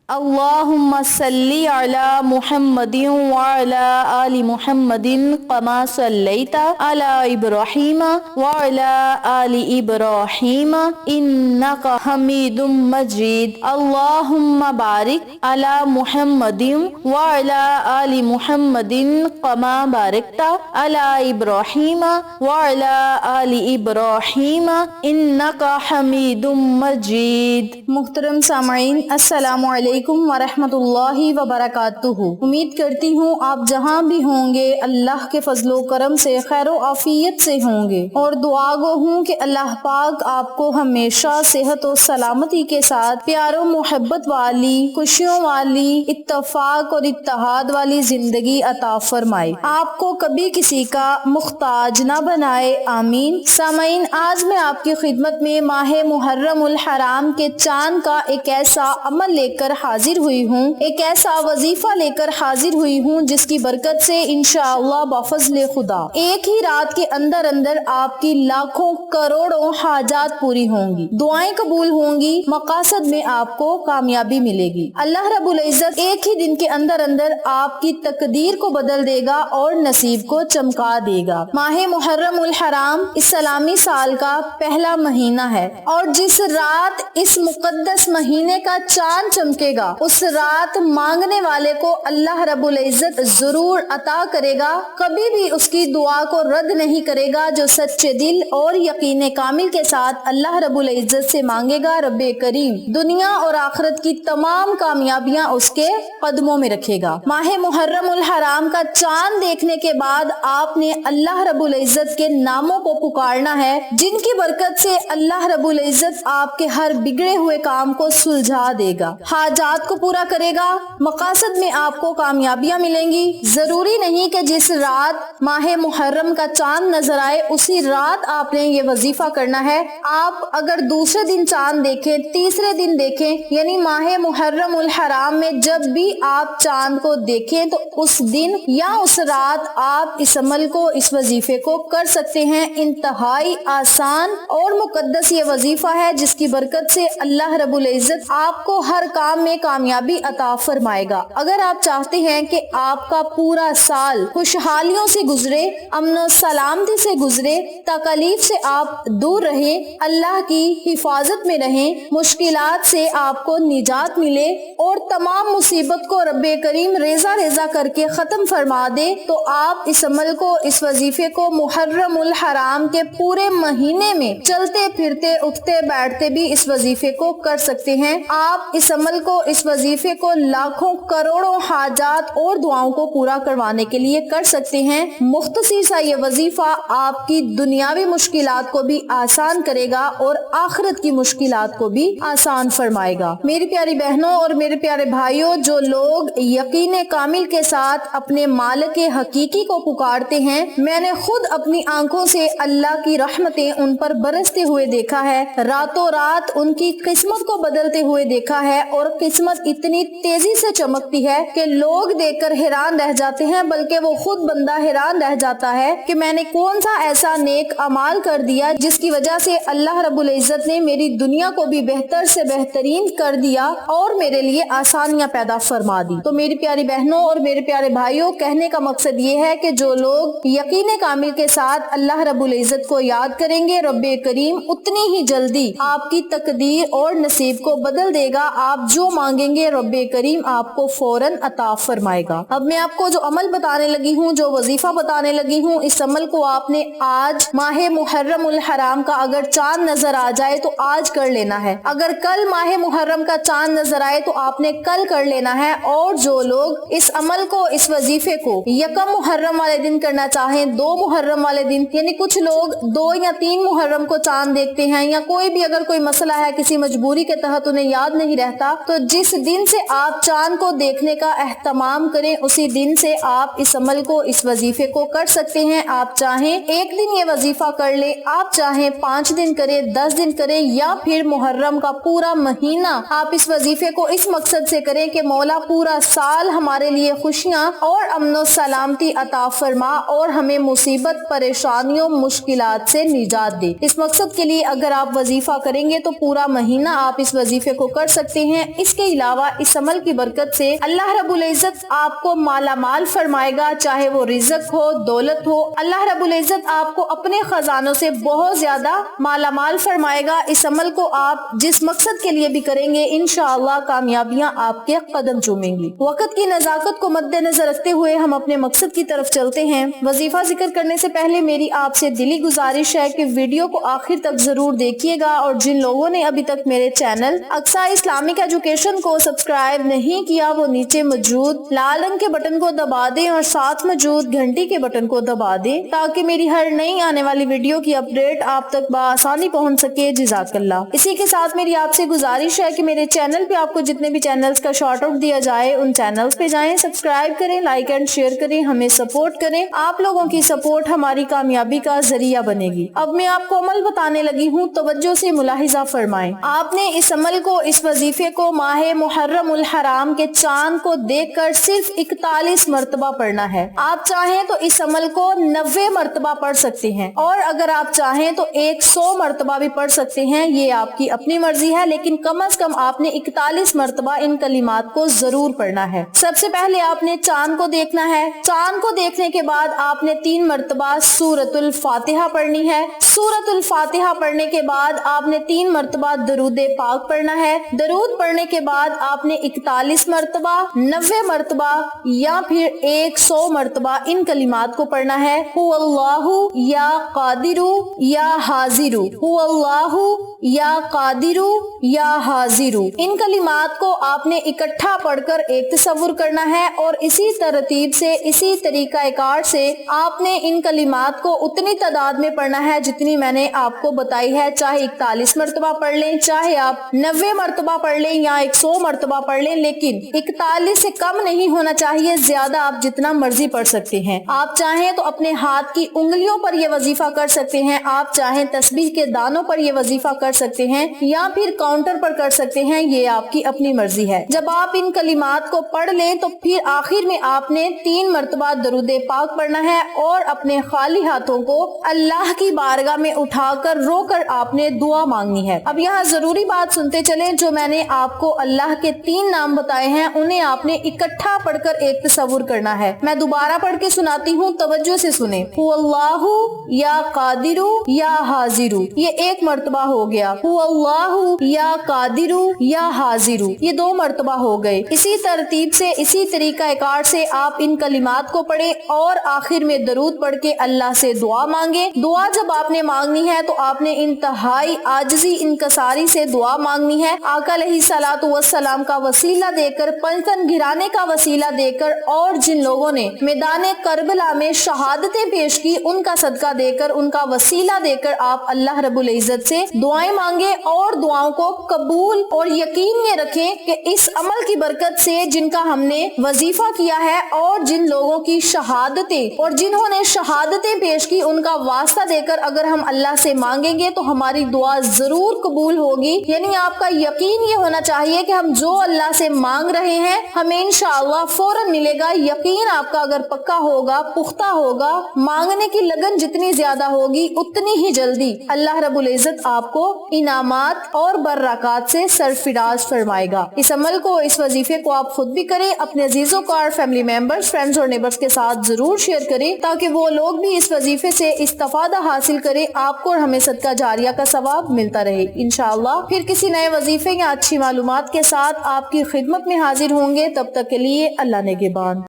اللہم صلی علی محمد وعلی آل محمد کما صلیت علی ابراہیم وعلی آل ابراہیم انک حمید مجید اللہم بارک علی محمد وعلی آل محمد کما بارکت علی ابراہیم وعلی آل ابراہیم انک حمید مجید۔ محترم سامعین، السلام علیکم ورحمۃ اللہ وبرکاتہ۔ امید کرتی ہوں آپ جہاں بھی ہوں گے اللہ کے فضل و کرم سے خیر و عافیت سے ہوں گے، اور دعا گو ہوں کہ اللہ پاک آپ کو ہمیشہ صحت و سلامتی کے ساتھ پیار و محبت والی، خوشیوں والی، اتفاق اور اتحاد والی زندگی عطا فرمائے، آپ کو کبھی کسی کا محتاج نہ بنائے، آمین۔ سامعین، آج میں آپ کی خدمت میں ماہ محرم الحرام کے چاند کا ایک ایسا عمل لے کر حاضر ہوئی ہوں، ایک ایسا وظیفہ لے کر حاضر ہوئی ہوں جس کی برکت سے انشاءاللہ بفضل خدا ایک ہی رات کے اندر اندر آپ کی لاکھوں کروڑوں حاجات پوری ہوں گی، دعائیں قبول ہوں گی، مقاصد میں آپ کو کامیابی ملے گی۔ اللہ رب العزت ایک ہی دن کے اندر اندر آپ کی تقدیر کو بدل دے گا اور نصیب کو چمکا دے گا۔ ماہ محرم الحرام اسلامی سال کا پہلا مہینہ ہے، اور جس رات اس مقدس مہینے کا چاند چمکے گا اس رات مانگنے والے کو اللہ رب العزت ضرور عطا کرے گا، کبھی بھی اس کی دعا کو رد نہیں کرے گا۔ جو سچے دل اور یقین کامل کے ساتھ اللہ رب العزت سے مانگے گا، رب کریم دنیا اور آخرت کی تمام کامیابیاں اس کے قدموں میں رکھے گا۔ ماہ محرم الحرام کا چاند دیکھنے کے بعد آپ نے اللہ رب العزت کے ناموں کو پکارنا ہے، جن کی برکت سے اللہ رب العزت آپ کے ہر بگڑے ہوئے کام کو سلجھا دے گا، حاجات کو پورا کرے گا، مقاصد میں آپ کو کامیابیاں ملیں گی۔ ضروری نہیں کہ جس رات ماہ محرم کا چاند نظر آئے اسی رات آپ نے یہ وظیفہ کرنا ہے۔ آپ اگر دوسرے دن چاند دیکھیں، تیسرے دن دیکھیں، یعنی ماہ محرم الحرام میں جب بھی آپ چاند کو دیکھیں تو اس دن یا اس رات آپ اس عمل کو، اس وظیفے کو کر سکتے ہیں۔ انتہائی آسان اور مقدس یہ وظیفہ ہے جس کی برکت سے اللہ رب العزت آپ کو ہر کام میں کامیابی عطا فرمائے گا۔ اگر آپ چاہتے ہیں کہ آپ کا پورا سال خوشحالیوں سے گزرے، امن و سلامتی سے گزرے، تکالیف سے آپ دور رہیں، اللہ کی حفاظت میں رہیں، مشکلات سے آپ کو نجات ملے اور تمام مصیبت کو رب کریم ریزہ ریزہ کر کے ختم فرما دے، تو آپ اس عمل کو، اس وظیفے کو محرم الحرام کے پورے مہینے میں چلتے پھرتے اٹھتے بیٹھتے بھی اس وظیفے کو کر سکتے ہیں۔ آپ اس عمل کو، اس وظیفے کو لاکھوں کروڑوں حاجات اور دعاؤں کو پورا کروانے کے لیے کر سکتے ہیں۔ مختصر سا یہ وظیفہ آپ کی دنیاوی مشکلات کو بھی آسان کرے گا اور آخرت کی مشکلات کو بھی آسان فرمائے گا۔ میری پیاری بہنوں اور میرے پیارے بھائیوں، جو لوگ یقین کامل کے ساتھ اپنے مالک حقیقی کو پکارتے ہیں، میں نے خود اپنی آنکھوں سے اللہ کی رحمتیں ان پر برستے ہوئے دیکھا ہے، راتوں رات ان کی قسمت کو بدلتے ہوئے دیکھا ہے، اور قسمت اتنی تیزی سے چمکتی ہے کہ لوگ دیکھ کر حیران رہ جاتے ہیں، بلکہ وہ خود بندہ حیران رہ جاتا ہے کہ میں نے کون سا ایسا نیک اعمال کر دیا جس کی وجہ سے اللہ رب العزت نے میری دنیا کو بھی بہتر سے بہترین کر دیا اور میرے لیے آسانیاں پیدا فرما دی۔ تو میری پیاری بہنوں اور میرے پیارے بھائیوں، کہنے کا مقصد یہ ہے کہ جو لوگ یقین کامل کے ساتھ اللہ رب العزت کو یاد کریں گے، رب کریم اتنی ہی جلدی آپ کی تقدیر اور نصیب کو بدل دے گا۔ آپ جو مانگیں گے رب کریم آپ کو فوراً عطا فرمائے گا۔ اب میں آپ کو جو عمل بتانے لگی ہوں، جو وظیفہ بتانے لگی ہوں، اس عمل کو آپ نے آج ماہ محرم الحرام کا اگر چاند نظر آ جائے تو آج کر لینا ہے، اگر کل ماہ محرم کا چاند نظر آئے تو آپ نے کل کر لینا ہے، اور جو لوگ اس عمل کو، اس وظیفے کو یکم محرم والے دن کرنا چاہیں، 2 محرم والے دن، یعنی کچھ لوگ 2 یا 3 محرم کو چاند دیکھتے ہیں، یا کوئی بھی اگر کوئی مسئلہ ہے کسی مجبوری کے تحت انہیں یاد نہیں رہتا، تو جس دن سے آپ چاند کو دیکھنے کا اہتمام کریں اسی دن سے آپ اس عمل کو، اس وظیفے کو کر سکتے ہیں۔ آپ چاہیں ایک دن یہ وظیفہ کر لیں، آپ چاہیں 5 دن کریں، 10 دن کریں، یا پھر محرم کا پورا مہینہ آپ اس وظیفے کو اس مقصد سے کریں کہ مولا پورا سال ہمارے لیے خوشیاں اور امن و سلامتی عطا فرما اور ہمیں مصیبت، پریشانیوں، مشکلات سے نجات دے۔ اس مقصد کے لیے اگر آپ وظیفہ کریں گے تو پورا مہینہ آپ اس وظیفے کو کر سکتے ہیں۔ اس اس کے علاوہ اس عمل کی برکت سے اللہ رب العزت آپ کو مالا مال فرمائے گا، چاہے وہ رزق ہو، دولت ہو، اللہ رب العزت آپ کو اپنے خزانوں سے بہت زیادہ مالا مال فرمائے گا۔ اس عمل کو آپ جس مقصد کے لیے بھی کریں گے انشاءاللہ کامیابیاں آپ کے قدم چومیں گی۔ وقت کی نزاکت کو مد نظر رکھتے ہوئے ہم اپنے مقصد کی طرف چلتے ہیں۔ وظیفہ ذکر کرنے سے پہلے میری آپ سے دلی گزارش ہے کہ ویڈیو کو آخر تک ضرور دیکھیے گا، اور جن لوگوں نے ابھی تک میرے چینل اقصیٰ اسلامک ایجوکیشن کو سبسکرائب نہیں کیا وہ نیچے موجود لال رنگ کے بٹن کو دبا دیں اور ساتھ موجود گھنٹی کے بٹن کو دبا دیں تاکہ میری ہر نئی آنے والی ویڈیو کی اپڈیٹ آپ تک بآسانی پہنچ سکے۔ جزاک اللہ۔ اسی کے ساتھ میری آپ سے گزارش ہے کہ میرے چینل پہ آپ کو جتنے بھی چینلز کا شارٹ آؤٹ دیا جائے ان چینلز پہ جائیں، سبسکرائب کریں، لائک اینڈ شیئر کریں، ہمیں سپورٹ کریں۔ آپ لوگوں کی سپورٹ ہماری کامیابی کا ذریعہ بنے گی۔ اب میں آپ کو عمل بتانے لگی ہوں، توجہ سے ملاحظہ فرمائیں۔ آپ نے اس عمل کو، اس وظیفے کو ماہ محرم الحرام کے چاند کو دیکھ کر صرف 41 مرتبہ پڑھنا ہے۔ آپ چاہیں تو اس عمل کو 90 مرتبہ پڑھ سکتے ہیں، اور اگر آپ چاہیں تو 100 مرتبہ بھی پڑھ سکتے ہیں، یہ آپ کی اپنی مرضی ہے، لیکن کم از کم آپ نے 41 مرتبہ ان کلمات کو ضرور پڑھنا ہے۔ سب سے پہلے آپ نے چاند کو دیکھنا ہے۔ چاند کو دیکھنے کے بعد آپ نے 3 مرتبہ سورۃ الفاتحہ پڑھنی ہے۔ سورۃ الفاتحہ پڑھنے کے بعد آپ نے 3 مرتبہ درود پاک پڑھنا ہے۔ درود پڑھنے کے بعد آپ نے 41 مرتبہ، 90 مرتبہ یا پھر 100 مرتبہ ان کلمات کو پڑھنا ہے۔ هو اللہ یا قادر یا حاضر، هو اللہ یا قادر یا حاضر، ان کلمات کو آپ نے اکٹھا پڑھ کر ایک تصور کرنا ہے، اور اسی ترتیب سے، اسی طریقہ کار سے آپ نے ان کلمات کو اتنی تعداد میں پڑھنا ہے جتنی میں نے آپ کو بتائی ہے، چاہے 41 مرتبہ پڑھ لیں، چاہے آپ 90 مرتبہ پڑھ لیں یا 100 مرتبہ پڑھ لیں، لیکن 41 سے کم نہیں ہونا چاہیے، زیادہ آپ جتنا مرضی پڑھ سکتے ہیں۔ آپ چاہیں تو اپنے ہاتھ کی انگلیوں پر یہ وظیفہ کر سکتے ہیں، آپ چاہیں تسبیح کے دانوں پر یہ وظیفہ کر سکتے ہیں، یا پھر کاؤنٹر پر کر سکتے ہیں، یہ آپ کی اپنی مرضی ہے۔ جب آپ ان کلمات کو پڑھ لیں تو پھر آخر میں آپ نے 3 مرتبہ درود پاک پڑھنا ہے، اور اپنے خالی ہاتھوں کو اللہ کی بارگاہ میں اٹھا کر رو کر آپ نے دعا مانگنی ہے۔ اب یہاں ضروری بات سنتے چلیں، جو میں نے آپ کو اللہ کے 3 نام بتائے ہیں انہیں آپ نے اکٹھا پڑھ کر ایک تصور کرنا ہے۔ میں دوبارہ پڑھ کے سناتی ہوں، توجہ سے سنیں۔ هو اللہ یا قادر یا حاضر، یہ 1 مرتبہ ہو گیا۔ هو اللہ یا قادر یا حاضر، یہ 2 مرتبہ ہو گئے۔ اسی ترتیب سے، اسی طریقہ کار سے آپ ان کلمات کو پڑھیں، اور آخر میں درود پڑھ کے اللہ سے دعا مانگے۔ دعا جب آپ نے مانگنی ہے تو آپ نے انتہائی عاجزی، انکساری سے دعا مانگنی ہے۔ آقا علیہ الصلوۃ والسلام کا وسیلہ دے کر، پنجتن گرانے کا وسیلہ دے کر، اور جن لوگوں نے میدان کربلا میں شہادتیں پیش کی ان کا صدقہ دے کر، ان کا وسیلہ دے کر آپ اللہ رب العزت سے دعائیں مانگے، اور دعاؤں کو قبول اور یقین یہ رکھیں کہ اس عمل کی برکت سے جن کا ہم نے وظیفہ کیا ہے، اور جن لوگوں کی شہادتیں اور جنہوں نے شہادتیں پیش کی ان کا واسطہ دے کر اگر ہم اللہ سے مانگیں گے تو ہماری دعا ضرور قبول ہوگی۔ یعنی آپ کا یقین یہ ہونا چاہیے کہ ہم جو اللہ سے مانگ رہے ہیں ہمیں انشاءاللہ فوراً ملے گا۔ یقین آپ کا اگر پکا ہوگا، پختہ ہوگا، مانگنے کی لگن جتنی زیادہ ہوگی اتنی ہی جلدی اللہ رب العزت آپ کو انعامات اور برکات سے سرفراز فرمائے گا۔ اس عمل کو، اس وظیفے کو آپ خود بھی کریں، اپنے عزیزوں کو اور فیملی ممبرز، فرینڈز اور نیبرز کے ساتھ ضرور شیئر کریں تاکہ وہ لوگ بھی اس وظیفے سے استفادہ حاصل کریں، آپ کو اور ہمیں صدقہ جاریہ کا ثواب ملتا رہے۔ انشاءاللہ پھر کسی نئے وظیفے یا اچھی معلومات کے ساتھ آپ کی خدمت میں حاضر ہوں گے، تب تک کے لیے اللہ نگہبان۔